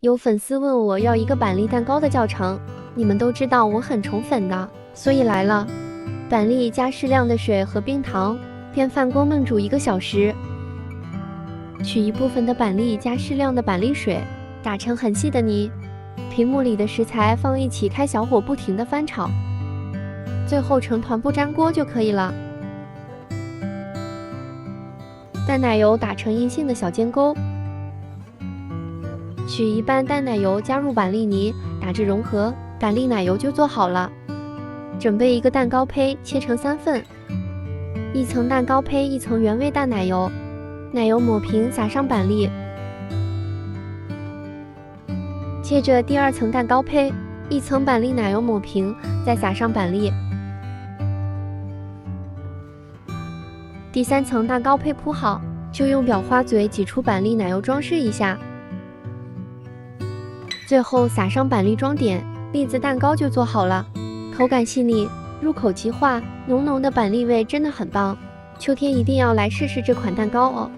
有粉丝问我要一个板栗蛋糕的教程，你们都知道我很宠粉的，所以来了。板栗加适量的水和冰糖，电饭锅焖煮1个小时。取一部分的板栗加适量的板栗水，打成很细的泥。屏幕里的食材放一起，开小火不停地翻炒，最后成团不粘锅就可以了。淡奶油打成硬性的小尖沟。取一半淡奶油加入板栗泥，打至融合，板栗奶油就做好了。准备一个蛋糕胚，切成3份，一层蛋糕胚，一层原味淡奶油，奶油抹平，撒上板栗。接着第2层蛋糕胚，一层板栗奶油抹平，再撒上板栗。第3层蛋糕胚铺好，就用裱花嘴挤出板栗奶油装饰一下。最后撒上板栗装点，栗子蛋糕就做好了。口感细腻，入口即化，浓浓的板栗味真的很棒。秋天一定要来试试这款蛋糕哦。